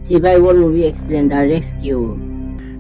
Survival movie explained the rescue.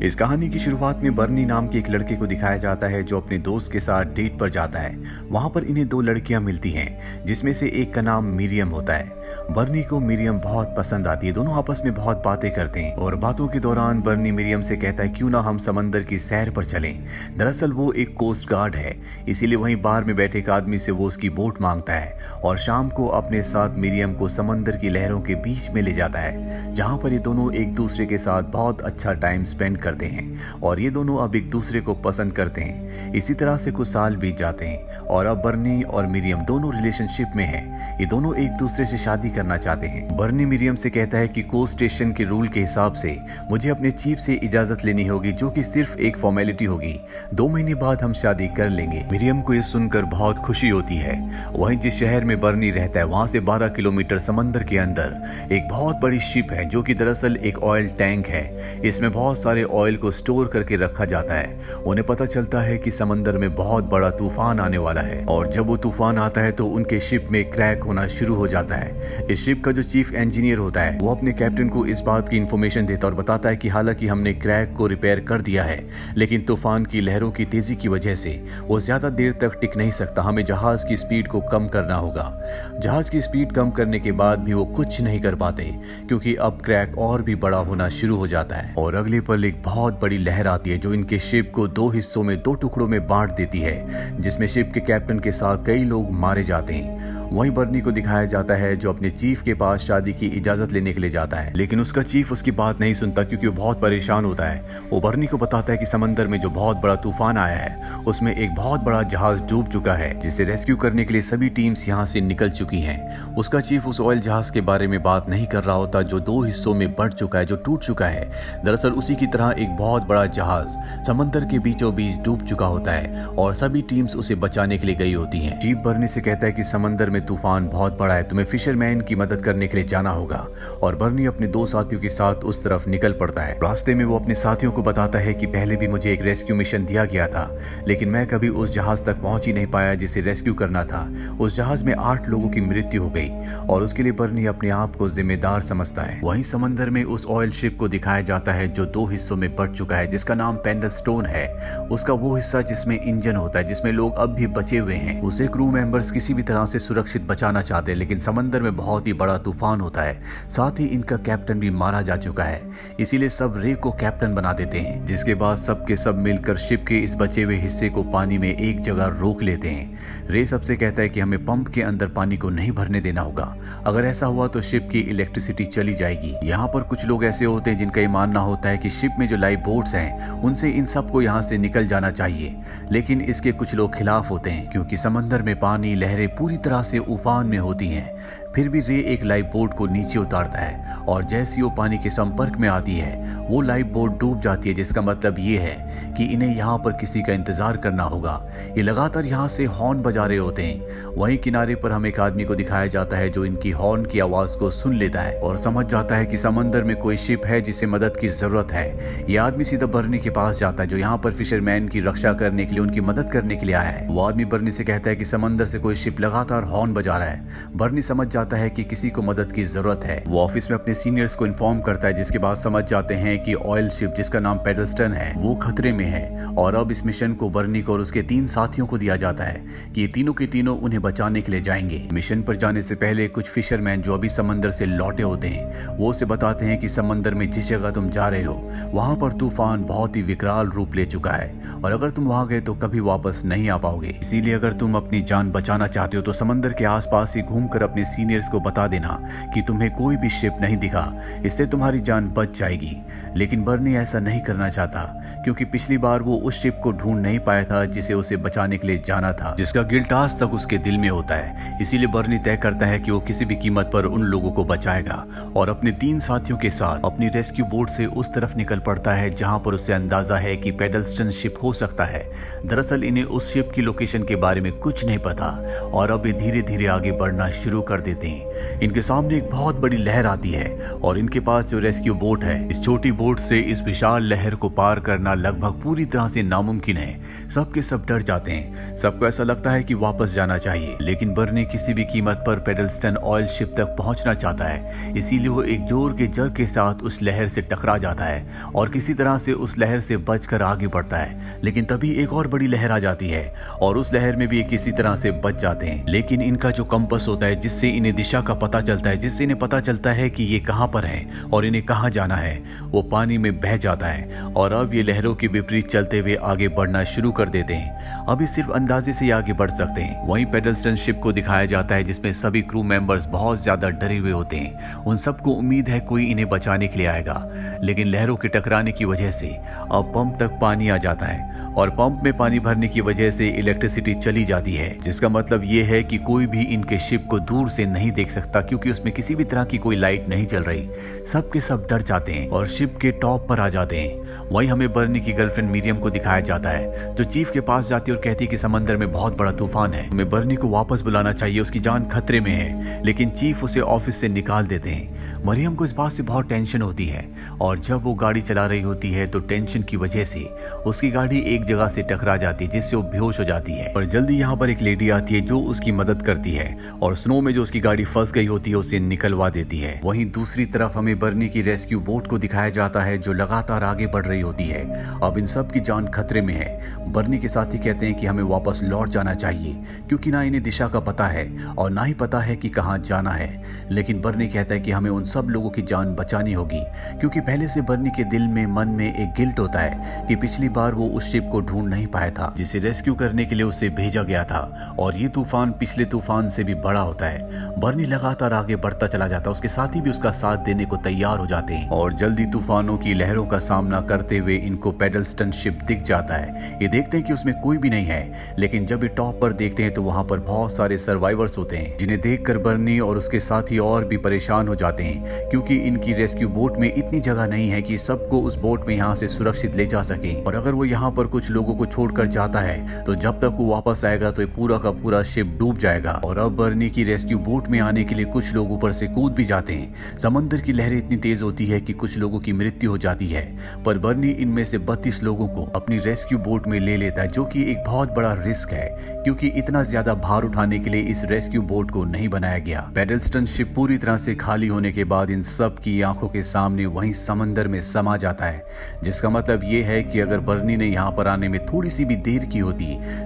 इस कहानी की शुरुआत में बर्नी नाम के एक लड़के को दिखाया जाता है जो अपने दोस्त के साथ डेट पर जाता है। वहां पर इन्हें दो लड़कियां मिलती हैं जिसमें से एक का नाम मिरियम होता है। बर्नी को मिरियम बहुत पसंद आती है। दोनों आपस में बहुत बातें करते हैं और बातों के दौरान बर्नी मिरियम से कहता है क्यों ना हम समंदर की सैर पर चलें। दरअसल वो एक कोस्ट गार्ड है, इसीलिए वहीं बार में बैठे एक आदमी से वो उसकी बोट मांगता है और शाम को अपने साथ मिरियम को समंदर की लहरों के बीच में ले जाता है, जहां पर ये दोनों एक दूसरे के साथ बहुत अच्छा टाइम स्पेंड करते हैं और ये दोनों अब एक दूसरे को पसंद करते हैं। इसी तरह से कुछ साल बीत जाते हैं और अब बर्नी और मिरियम दोनों रिलेशनशिप में हैं। ये दोनों एक दूसरे से शादी करना चाहते हैं। बर्नी मिरियम से कहता है कि कोस्ट स्टेशन के रूल के हिसाब से मुझे अपने चीफ से इजाजत लेनी होगी, जो कि सिर्फ एक फॉर्मेलिटी होगी। 2 महीने बाद हम शादी कर लेंगे। मिरियम को ये सुनकर बहुत खुशी होती है। वहीं जिस शहर में बर्नी रहता है वहां से 12 किलोमीटर समंदर के अंदर एक बहुत बड़ी शिप है जो कि दरअसल एक ऑयल टैंक है। इसमें बहुत सारे ऑयल को स्टोर करके रखा जाता है। उन्हें पता चलता है कि समंदर में बहुत बड़ा तूफान आने वाला है और जब वो तूफान आता है तो उनके शिप में क्रैक होना शुरू हो जाता है। इस शिप का जो चीफ इंजीनियर होता है वो अपने कैप्टन को इस बात की इंफॉर्मेशन देता और बताता है कि हालांकि हमने क्रैक को रिपेयर कर दिया है, लेकिन तूफान की लहरों की तेजी की वजह से वो ज्यादा देर तक टिक नहीं सकता। हमें जहाज की स्पीड को कम करना होगा। जहाज की स्पीड कम करने के बाद भी वो कुछ नहीं कर पाते क्योंकि अब क्रैक और भी बड़ा होना शुरू हो जाता है और अगले पल एक बहुत बड़ी लहर आती है जो इनके शिप को 2 हिस्सों में 2 टुकड़ों में बांट देती है, जिसमें शिप के कैप्टन के साथ कई लोग मारे जाते हैं। वहीं बर्नी को दिखाया जाता है जो अपने चीफ के पास शादी की इजाजत लेने के लिए जाता है, लेकिन उसका चीफ उसकी बात नहीं सुनता क्योंकि वो बहुत परेशान होता है। वो बर्नी को बताता है कि समंदर में जो बहुत बड़ा तूफान आया है उसमें एक बहुत बड़ा जहाज डूब चुका है, जिसे रेस्क्यू करने के लिए सभी टीम्स यहाँ से निकल चुकी हैं। उसका चीफ उस ऑयल जहाज के बारे में बात नहीं कर रहा होता जो 2 हिस्सों में बढ़ चुका है, जो टूट चुका है। दरअसल उसी की तरह एक बहुत बड़ा जहाज समंदर के बीचों बीच डूब चुका होता है और सभी टीम्स उसे बचाने के लिए गई होती हैं। चीफ बर्नी से कहता है कि समंदर में तूफान बहुत बड़ा है, तुम्हें फिशरमैन की मदद करने के लिए जाना होगा और बर्नी अपने 2 साथियों के साथ उस तरफ निकल पड़ता है। रास्ते में वो अपने साथियों को बताता है कि पहले भी मुझे एक रेस्क्यू मिशन दिया गया था, लेकिन मैं कभी उस जहाज तक पहुंच ही नहीं पाया जिसे रेस्क्यू करना था। उस जहाज में 8 लोगों की मृत्यु हो गई और उसके लिए बर्नी अपने आप को जिम्मेदार समझता है। वहीं समंदर में उस ऑयल शिप को दिखाया जाता है जो 2 हिस्सों में बढ़ चुका है, जिसका नाम पेंडलस्टोन है। उसका वो हिस्सा जिसमें इंजन होता है, जिसमें लोग अब भी बचे हुए हैं, उसे क्रू मेंबर्स किसी भी तरह से सुरक्षित बचाना चाहते हैं, लेकिन समंदर में बहुत ही बड़ा तूफान होता है। साथ ही इनका कैप्टन भी मारा जा चुका है, इसीलिए सब रे को कैप्टन बना देते हैं, जिसके बाद सब के सब मिलकर शिप के इस बचे हुए हिस्से को पानी में एक जगह रोक लेते हैं। रे सबसे कहता है कि हमें पंप के अंदर पानी को नहीं भरने देना होगा, अगर ऐसा हुआ तो शिप की इलेक्ट्रिसिटी चली जाएगी। यहाँ पर कुछ लोग ऐसे होते हैं जिनका ये मानना होता है कि शिप में जो लाइफ बोट्स हैं उनसे इन सबको यहाँ से निकल जाना चाहिए, लेकिन इसके कुछ लोग खिलाफ होते हैं क्योंकि समंदर में पानी लहरें पूरी तरह से उफान में होती हैं। फिर भी रे एक लाइफ बोट को नीचे उतारता है और जैसी वो पानी के संपर्क में आती है वो लाइफ बोट डूब जाती है, जिसका मतलब ये है कि इन्हें यहाँ पर किसी का इंतजार करना होगा। ये लगातार यहाँ से हॉर्न बजा रहे होते हैं। वहीं किनारे पर हमें एक आदमी को दिखाया जाता है जो इनकी हॉर्न की आवाज को सुन लेता है और समझ जाता है कि समंदर में कोई शिप है जिसे मदद की जरूरत है। ये आदमी सीधा बर्नी के पास जाता है जो यहाँ पर फिशरमैन की रक्षा करने के लिए, उनकी मदद करने के लिए आया है। वो आदमी बर्नी से कहता है कि समंदर से कोई शिप लगातार हॉर्न बजा रहा है। बर्नी समझ जाता है कि किसी को मदद की जरूरत है। वो ऑफिस में अपने सीनियर्स को इन्फॉर्म करता है, जिसके बाद समझ जाते हैं कि ऑयल शिप जिसका नाम पेडलस्टन है वो खतरे में है और अब इस मिशन को बर्नी को और उसके 3 साथियों को दिया जाता है कि ये तीनों के तीनों उन्हें बचाने के लिए जाएंगे। मिशन पर जाने से पहले कुछ फिशरमैन जो अभी समंदर से लौटे होते हैं वो उसे बताते हैं कि समंदर में जिस जगह तुम जा रहे हो वहां पर तूफान बहुत ही विकराल रूप ले चुका है और अगर तुम वहां गए तो कभी वापस नहीं आ पाओगे। इसीलिए अगर तुम अपनी जान बचाना चाहते हो तो समंदर के आसपास ही घूमकर अपने सीनियर्स को बता देना कि तुम्हें कोई भी शिप नहीं दिखा, इससे तुम्हारी जान बच जाएगी। लेकिन बर्नी ऐसा नहीं करना चाहता क्योंकि पिछली बार वो उस शिप को ढूंढ नहीं पाया था जिसे उसे बचाने के लिए जाना था, जिसका गिल्ट आज तक उसके दिल में होता है। इसीलिए बर्नी तय करता है कि वो किसी भी कीमत पर उन लोगों को बचाएगा और अपने 3 साथियों के साथ अपनी रेस्क्यू बोट से उस तरफ निकल पड़ता है जहां पर उसे अंदाजा है कि पेडलस्टन शिप हो सकता है। दरअसल इन्हें उस शिप की लोकेशन के बारे में कुछ नहीं पता और अब ये धीरे धीरे आगे बढ़ना शुरू कर देते देते हैं। इनके सामने एक बहुत बड़ी लहर आती है और इनके पास जो रेस्क्यू बोट है, इस छोटी बोट से इस विशाल लहर को पार करना लगभग पूरी तरह से नामुमकिन है। सबके सब डर जाते हैं, सबको ऐसा लगता है कि वापस जाना चाहिए, लेकिन बर्नी किसी भी कीमत पर पेडल्स्टन ऑयल शिप तक पहुंचना चाहता है। इसीलिए वो एक जोर के जर के साथ उस लहर से टकरा जाता है और किसी तरह से उस लहर से बचकर आगे बढ़ता है। लेकिन तभी एक और बड़ी लहर आ जाती है और उस लहर में भी ये किसी तरह से बच जाते हैं। लेकिन इनका जो कंपास होता है, जिससे इन्हें दिशा का पता चलता है, जिससे इन्हें पता चलता है कि ये कहां पर है और इन्हें कहां जाना है, वो पानी में बह जाता है और अब ये लहरों के विपरीत चलते हुए आगे बढ़ना शुरू कर देते हैं। अभी सिर्फ अंदाजे से आगे बढ़ सकते हैं। वहीं पेडल्स्टन शिप को दिखाया जाता है जिसमें सभी क्रू मेंबर्स बहुत ज्यादा डरे हुए होते हैं। उन सबको उम्मीद है कोई इन्हें बचाने के लिए आएगा, लेकिन लहरों के टकराने की वजह से अब पंप तक पानी आ जाता है और पंप में पानी भरने की वजह से इलेक्ट्रिसिटी चली जाती है, जिसका मतलब ये है कि कोई भी इनके शिप को दूर से नहीं देख सकता क्योंकि उसमें किसी भी तरह की कोई लाइट नहीं चल रही। सबके सब डर जाते हैं और शिप के टॉप पर आ जाते हैं। वहीं हमें बर्नी की गर्लफ्रेंड मिरियम को दिखाया जाता है जो चीफ के पास जाती है और कहती है कि समंदर में बहुत बड़ा तूफान है, हमें बर्नी को वापस बुलाना चाहिए, उसकी जान खतरे में है। लेकिन चीफ उसे ऑफिस से निकाल देते हैं। मरियम को इस बात से बहुत टेंशन होती है और जब वो गाड़ी चला रही होती है तो टेंशन की वजह से उसकी गाड़ी एक जगह से टकरा जाती है जिससे वो बेहोश हो जाती है। पर जल्दी यहाँ पर एक लेडी आती है जो उसकी मदद करती है और स्नो में जो उसकी गाड़ी फंस गई होती है उसे निकलवा देती है। वहीं दूसरी तरफ हमें बर्नी की रेस्क्यू बोट को दिखाया जाता है जो लगातार आगे बढ़ रही होती है। अब इन सब की जान खतरे में है। बर्नी के साथी कहते हैं कि हमें वापस लौट जाना चाहिए क्योंकि ना इन्हें दिशा का पता है और ना ही पता है कि कहाँ जाना है। लेकिन बर्नी कहता है कि हमें उन सब लोगों की जान बचानी होगी क्योंकि पहले से बर्नी के दिल में मन में एक गिल्ट होता है कि पिछली बार वो उस शिप को ढूंढ नहीं पाया था जिसे रेस्क्यू करने के लिए उसे भेजा गया था और ये तूफान पिछले तूफान से भी बड़ा होता है। बर्नी लगातार आगे बढ़ता चला जाता है, उसके साथी भी उसका साथ देने को तैयार हो जाते हैं और जल्दी तूफानों की लहरों का सामना करते हुए इनको पेडल्स्टन शिप दिख जाता है। ये देखते हैं कि उसमें कोई भी नहीं है, लेकिन जब ये टॉप पर देखते हैं तो वहां पर बहुत सारे सर्वाइवर्स होते हैं जिन्हें देखकर बर्नी और उसके साथी और भी परेशान हो जाते हैं क्योंकि इनकी रेस्क्यू बोट में इतनी जगह नहीं है कि सबको उस बोट में यहाँ से सुरक्षित ले जा सके और अगर वो यहाँ पर कुछ लोगों को छोड़कर जाता है तो जब तक वो वापस आएगा तो ये पूरा का पूरा शिप डूब जाएगा। और अब बर्नी की रेस्क्यू बोट में आने के लिए कुछ लोग ऊपर से कूद भी जाते हैं। समंदर की लहरें इतनी तेज होती है कि कुछ लोगों की मृत्यु हो जाती है, पर बर्नी इनमें से 32 लोगों को अपनी रेस्क्यू बोट में ले लेता है जो कि एक बहुत बड़ा रिस्क है क्योंकि इतना ज्यादा भार उठाने के लिए इस रेस्क्यू बोट को नहीं बनाया गया। पेडल्स्टन शिप पूरी तरह से खाली होने के बाद इन सब की आंखों के सामने वहीं समंदर में समा जाता है, जिसका मतलब ये है कि अगर बर्नी ने यहाँ पर आने में थोड़ी सी भी देर की होती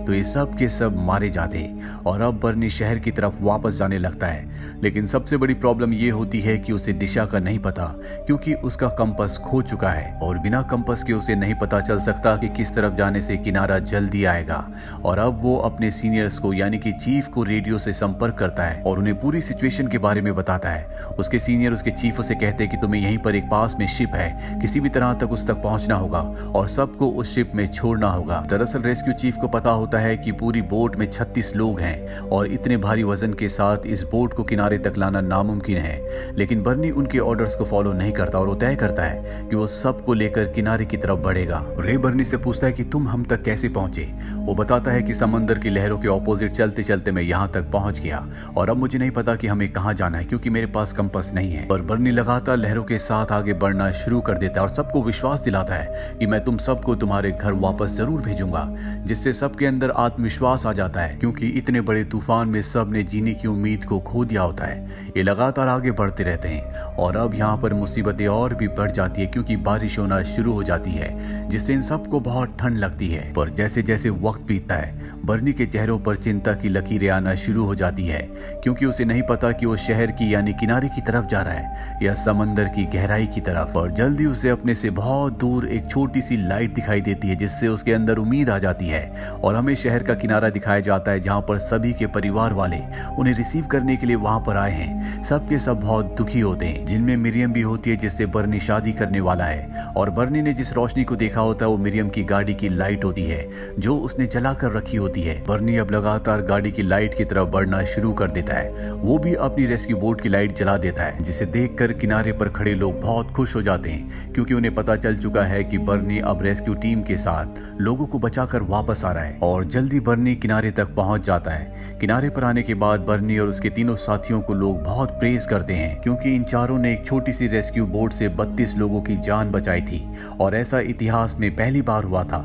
तो ये सब के सब मारे जाते और अब बर्नी शहर की तरफ वापस जाने लगता है। लेकिन सबसे बड़ी प्रॉब्लम ये होती है कि उसे दिशा का नहीं पता क्योंकि उसका कंपास खो चुका है और बिना कंपास के उसे नहीं पता चल सकता कि किस तरफ जाने से किनारा जल्दी आएगा। और अब वो अपने सीनियर्स को यानी कि चीफ को रेडियो से संपर्क करता है और उन्हें पूरी सिचुएशन के बारे में बताता है। उसके सीनियर उसके चीफ उसे कहते हैं कि तुम्हें यहीं पर एक पास में शिप है, किसी भी तरह तक उस तक पहुंचना होगा और सबको उस शिप में छोड़ना होगा। दरअसल रेस्क्यू चीफ को पता होता है कि पूरी बोट में 36 लोग हैं और इतने भारी वजन के साथ इस बोट को किनारे तक लाना नामुमकिन है, लेकिन बर्नी उनके ऑर्डर्स को फॉलो नहीं करता और वो तय करता है कि वो सबको लेकर किनारे की तरफ बढ़ेगा। रे बर्नी से पूछता है कि तुम हम तक कैसे पहुंचे। वो बताता है कि समंदर की लहरों के ऑपोजिट चलते चलते मैं यहाँ तक पहुंच गया और अब मुझे नहीं पता कि हमें कहाँ जाना है क्योंकि मेरे पास कंपास नहीं है। और बर्नी लगातार लहरों के साथ आगे बढ़ना शुरू कर देता है और सबको विश्वास दिलाता है कि मैं तुम सबको तुम्हारे घर वापस जरूर भेजूंगा, जिससे सबके अंदर आत्मविश्वास आ जाता है क्योंकि इतने बड़े तूफान में सब ने जीने की उम्मीद को खो दिया होता है। ये लगातार आगे बढ़ते रहते हैं और अब यहाँ पर मुसीबतें और भी बढ़ जाती है क्योंकि बारिश होना शुरू हो जाती है जिससे इन सबको बहुत ठंड लगती है। पर जैसे जैसे वक्त बीतता है बर्नी के चेहरों पर चिंता की लकीरें आना शुरू हो जाती है क्योंकि उसे नहीं पता कि वो शहर की यानी किनारे की तरफ जा रहा है या समंदर की गहराई की तरफ। और जल्दी उसे अपने से बहुत दूर एक छोटी सी लाइट दिखाई देती है जिससे उसके अंदर उम्मीद आ जाती है और हमें शहर का किनारा दिखाया जाता है जहाँ पर सभी के परिवार वाले उन्हें रिसीव करने के लिए वहां पर आए हैं। सबके सब बहुत दुखी होते हैं जिनमें मिरियम भी होती है जिससे बर्नी शादी करने वाला है और बर्नी बर्नी ने जिस रोशनी को देखा होता है वो मिरियम की गाड़ी की लाइट होती है जो उसने जला कर रखी होती है। बर्नी अब लगातार गाड़ी की लाइट की तरफ बढ़ना शुरू कर देता है। वो भी अपनी रेस्क्यू बोट की लाइट जला देता है, जिसे देखकर किनारे पर खड़े लोग बहुत खुश हो जाते हैं क्योंकि उन्हें पता चल चुका है कि बर्नी अब रेस्क्यू टीम के साथ लोगों को बचाकर वापस आ रहा है। और जल्दी बर्नी किनारे तक पहुंच जाता है। किनारे पर आने के बाद बर्नी और उसके तीनों साथियों को लोग बहुत प्रेज करते हैं क्योंकि इन चारों ने एक छोटी सी रेस्क्यू बोट से 32 लोगों की जान बचाई थी और ऐसा इतिहास में पहली बार हुआ था।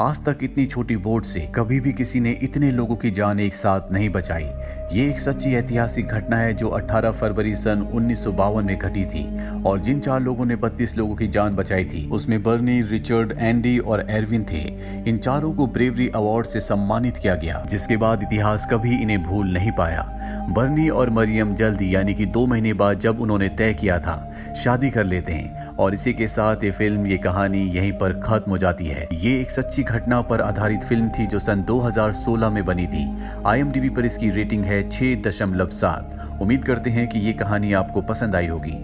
आज तक इतनी छोटी बोट से कभी भी किसी ने इतने लोगों की जान एक साथ नहीं बचाई। ये एक सच्ची ऐतिहासिक घटना है जो 18 फरवरी सन 1952 में घटी थी और जिन 4 लोगों ने 32 लोगों की जान बचाई थी उसमें बर्नी, रिचर्ड, एंडी और एरविन थे। इन चारों को ब्रेवरी अवार्ड से सम्मानित किया गया, जिसके बाद इतिहास कभी इन्हें भूल नहीं पाया। बर्नी और मरियम जल्दी यानी कि 2 महीने बाद जब उन्होंने तय किया था शादी कर लेते हैं और इसी के साथ ये फिल्म, ये कहानी यहीं पर खत्म हो जाती है। ये एक सच्ची घटना पर आधारित फिल्म थी जो सन 2016 में बनी थी। IMDb पर इसकी रेटिंग है 6.7। उम्मीद करते हैं कि ये कहानी आपको पसंद आई होगी।